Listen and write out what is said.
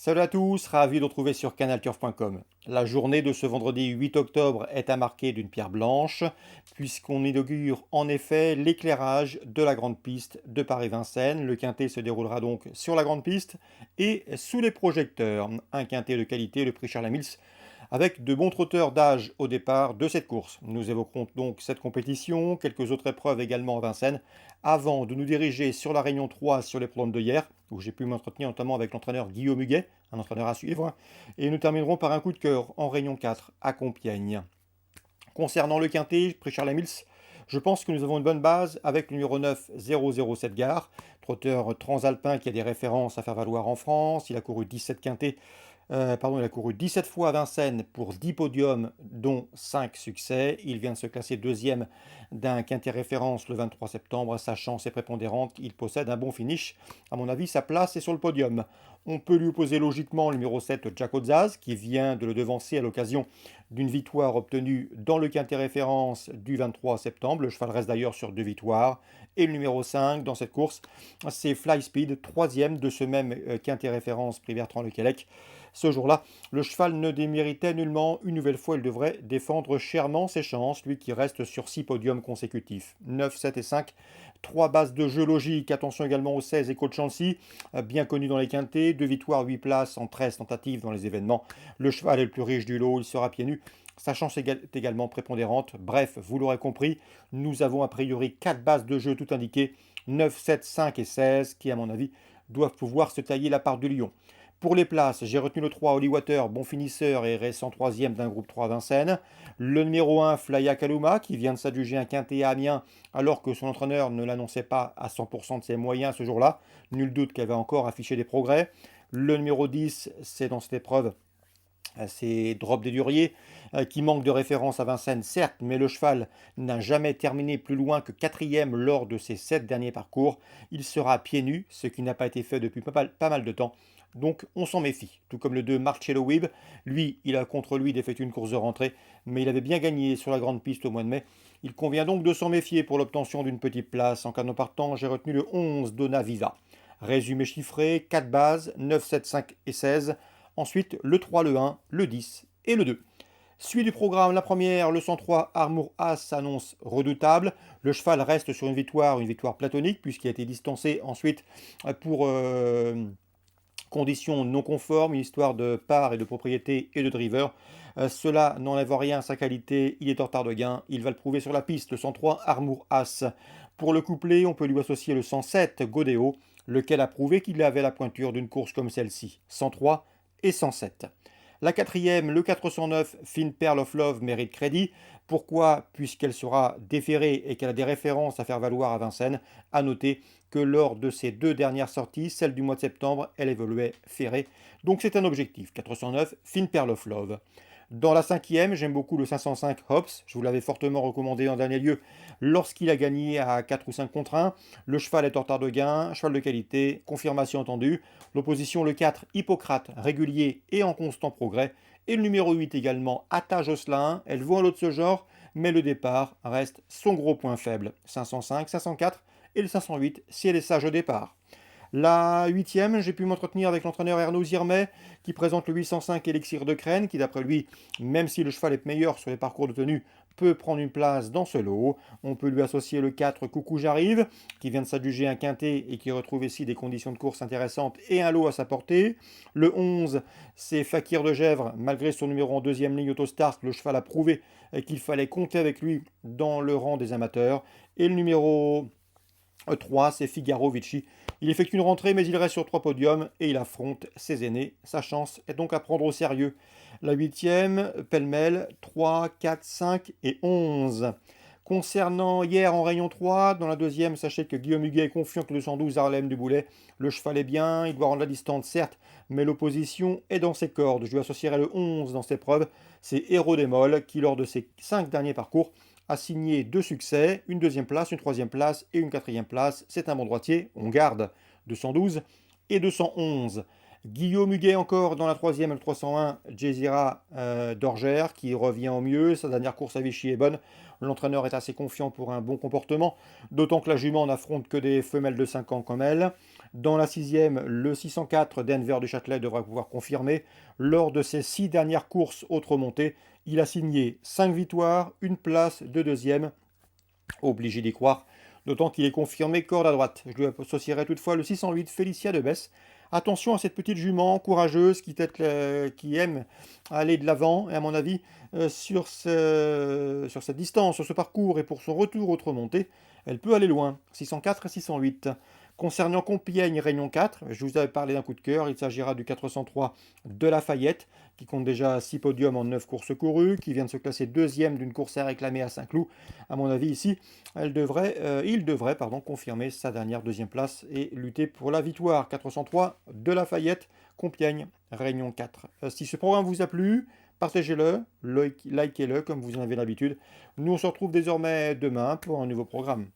Salut à tous, ravi de vous retrouver sur canalturf.com. La journée de ce vendredi 8 octobre est à marquer d'une pierre blanche, puisqu'on inaugure en effet l'éclairage de la grande piste de Paris-Vincennes. Le quintet se déroulera donc sur la grande piste et sous les projecteurs. Un quintet de qualité, le prix Charles Mills, avec de bons trotteurs d'âge au départ de cette course. Nous évoquerons donc cette compétition, quelques autres épreuves également à Vincennes, avant de nous diriger sur la Réunion 3 sur les programmes de hier, où j'ai pu m'entretenir notamment avec l'entraîneur Guillaume Huguet, un entraîneur à suivre, et nous terminerons par un coup de cœur en Réunion 4 à Compiègne. Concernant le quintet, prix Charles Mills, je pense que nous avons une bonne base avec le numéro 9, 007 Gare, trotteur transalpin qui a des références à faire valoir en France. Il a couru 17 quintets il a couru 17 fois à Vincennes pour 10 podiums, dont 5 succès. Il vient de se classer deuxième d'un quintet référence le 23 septembre. Sa chance est prépondérante. Il possède un bon finish. À mon avis, sa place est sur le podium. On peut lui opposer logiquement le numéro 7, Jack Ozaz, qui vient de le devancer à l'occasion d'une victoire obtenue dans le quintet référence du 23 septembre. Le cheval reste d'ailleurs sur 2 victoires. Et le numéro 5 dans cette course, c'est Fly Speed, troisième de ce même quintet référence prix Bertrand Lequelec. Ce jour-là, le cheval ne déméritait nullement. Une nouvelle fois, il devrait défendre chèrement ses chances, lui qui reste sur 6 podiums consécutifs. 9, 7 et 5. 3 bases de jeu logique. Attention également au 16 Echo Chancy, bien connu dans les quintets. 2 victoires, 8 places en 13 tentatives dans les événements. Le cheval est le plus riche du lot, il sera pieds nus. Sa chance est également prépondérante. Bref, vous l'aurez compris, nous avons a priori 4 bases de jeu tout indiquées. 9, 7, 5 et 16 qui, à mon avis, doivent pouvoir se tailler la part du lion. Pour les places, j'ai retenu le 3 Holywater, bon finisseur et récent troisième d'un groupe 3 à Vincennes. Le numéro 1 Flya Kaluma, qui vient de s'adjuger un quintet à Amiens alors que son entraîneur ne l'annonçait pas à 100% de ses moyens ce jour-là. Nul doute qu'elle va encore afficher des progrès. Le numéro 10, c'est dans cette épreuve c'est Drop des Duriers, qui manque de référence à Vincennes, certes, mais le cheval n'a jamais terminé plus loin que quatrième lors de ses 7 derniers parcours. Il sera pieds nus, ce qui n'a pas été fait depuis pas mal de temps. Donc on s'en méfie. Tout comme le 2 Marcello Wib, lui, il a contre lui défait une course de rentrée, mais il avait bien gagné sur la grande piste au mois de mai. Il convient donc de s'en méfier pour l'obtention d'une petite place. En cas de partant, j'ai retenu le 11 Donna Viva. Résumé chiffré, 4 bases, 9, 7, 5 et 16. Ensuite, le 3, le 1, le 10 et le 2. Suite du programme, la première, le 103 Armour As s'annonce redoutable. Le cheval reste sur une victoire platonique, puisqu'il a été distancé ensuite pour conditions non conformes, une histoire de part et de propriété et de driver. Cela n'enlève rien à sa qualité, il est en retard de gain, il va le prouver sur la piste, le 103 Armour As. Pour le couplet, on peut lui associer le 107 Godéo, lequel a prouvé qu'il avait la pointure d'une course comme celle-ci. 103 et 107. La quatrième, le 409, Fine Pearl of Love, mérite crédit. Pourquoi? Puisqu'elle sera déférée et qu'elle a des références à faire valoir à Vincennes. À noter que lors de ses 2 dernières sorties, celle du mois de septembre, elle évoluait ferrée. Donc c'est un objectif. 409, Fine Pearl of Love. Dans la cinquième, j'aime beaucoup le 505 Hops. Je vous l'avais fortement recommandé en dernier lieu lorsqu'il a gagné à 4 ou 5 contre 1. Le cheval est en retard de gain, cheval de qualité, confirmation entendue. L'opposition, le 4 Hippocrate, régulier et en constant progrès. Et le numéro 8 également, Atta Josselin. Elle vaut un lot de ce genre, mais le départ reste son gros point faible. 505, 504 et le 508 si elle est sage au départ. La huitième, j'ai pu m'entretenir avec l'entraîneur Ernaud Zirmet, qui présente le 805 Élixir de Crène, qui d'après lui, même si le cheval est meilleur sur les parcours de tenue, peut prendre une place dans ce lot. On peut lui associer le 4 Coucou J'arrive, qui vient de s'adjuger un quintet et qui retrouve ici des conditions de course intéressantes et un lot à sa portée. Le 11, c'est Fakir de Gèvres, malgré son numéro en deuxième ligne Autostart, le cheval a prouvé qu'il fallait compter avec lui dans le rang des amateurs. Et le numéro 3, c'est Figaro Vici. Il effectue une rentrée, mais il reste sur 3 podiums et il affronte ses aînés. Sa chance est donc à prendre au sérieux. La huitième, pêle-mêle, 3, 4, 5 et 11. Concernant hier en rayon 3, dans la deuxième, sachez que Guillaume Huguet est confiant que le 112 Harlem du Boulet. Le cheval est bien, il doit rendre la distance certes, mais l'opposition est dans ses cordes. Je lui associerai le 11 dans cette épreuve. C'est Héros des Molles qui, lors de ses 5 derniers parcours, a signé 2 succès, une deuxième place, une troisième place et une quatrième place. C'est un bon droitier, on garde 212 et 211. Guillaume Huguet encore dans la troisième, le 301, Jezira d'Orgère qui revient au mieux. Sa dernière course à Vichy est bonne. L'entraîneur est assez confiant pour un bon comportement, d'autant que la jument n'affronte que des femelles de 5 ans comme elle. Dans la sixième, le 604 Denver du Châtelet devrait pouvoir confirmer. Lors de ses 6 dernières courses autres montées, il a signé 5 victoires, une place de deuxième. Obligé d'y croire, d'autant qu'il est confirmé corde à droite. Je lui associerai toutefois le 608 Félicia de Besse. Attention à cette petite jument courageuse qui aime aller de l'avant, et à mon avis, sur cette distance, sur ce parcours et pour son retour autre montée, elle peut aller loin. 604 et 608. Concernant Compiègne Réunion 4, je vous avais parlé d'un coup de cœur, il s'agira du 403 de Lafayette, qui compte déjà 6 podiums en 9 courses courues, qui vient de se classer deuxième d'une course à réclamer à Saint-Cloud. À mon avis, ici, il devrait confirmer sa dernière deuxième place et lutter pour la victoire. 403 de Lafayette, Compiègne, Réunion 4. Si ce programme vous a plu, partagez-le, likez-le comme vous en avez l'habitude. Nous on se retrouve désormais demain pour un nouveau programme.